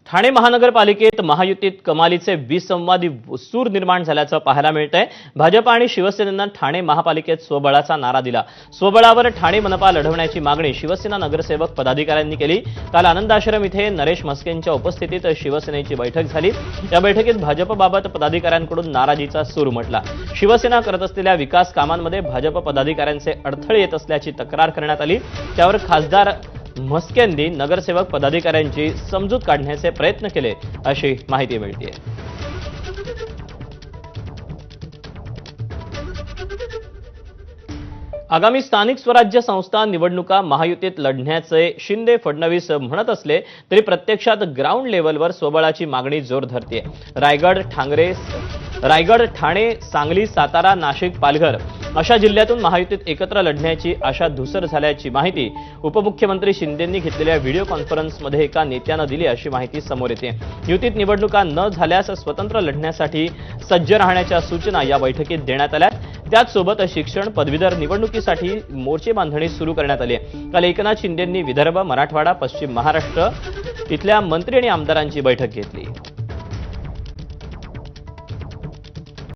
ठाणे महानगरपालिकेत महायुतीत कमालीचे विसंवादी सूर निर्माण झाल्याचं पाहायला मिळतंय। भाजप आणि शिवसेनेनं ठाणे महापालिकेत स्वबळाचा नारा दिला। स्वबळावर ठाणे मनपा लढवण्याची मागणी शिवसेना नगरसेवक पदाधिकाऱ्यांनी केली। काल आनंद आश्रम इथे नरेश म्हस्केंच्या उपस्थितीत शिवसेनेची बैठक झाली। या बैठकीत भाजपबाबत पदाधिकाऱ्यांकडून नाराजीचा सूर उमटला। शिवसेना करत असलेल्या विकास कामांमध्ये भाजप पदाधिकाऱ्यांचे अडथळे येत असल्याची तक्रार करण्यात आली। त्यावर खासदार म्हस्केंनी नगरसेवक पदाधिकाऱ्यांची समजूत काढण्याचे प्रयत्न केले अशी माहिती मिळते। आगामी स्थानिक स्वराज्य संस्था निवडणुका महायुतीत लढण्याचे शिंदे फडणवीस म्हणत असले तरी प्रत्यक्षात ग्राउंड लेव्हलवर स्वबळाची मागणी जोर धरते। रायगड, ठाणे, सांगली, सातारा, नाशिक, पालघर अशा जिल्ह्यातून महायुतीत एकत्र लढण्याची आशा धुसर झाल्याची माहिती उपमुख्यमंत्री शिंदेंनी घेतलेल्या व्हिडिओ कॉन्फरन्समध्ये एका नेत्यानं दिली अशी माहिती समोर येते। युतीत निवडणुका न झाल्यास स्वतंत्र लढण्यासाठी सज्ज राहण्याच्या सूचना या बैठकीत देण्यात आल्या। त्याचसोबत शिक्षण पदवीधर निवडणुकीसाठी मोर्चे बांधणी सुरू करण्यात आली। काल एकनाथ शिंदेंनी विदर्भ, मराठवाडा, पश्चिम महाराष्ट्र इथल्या मंत्री आणि आमदारांची बैठक घेतली।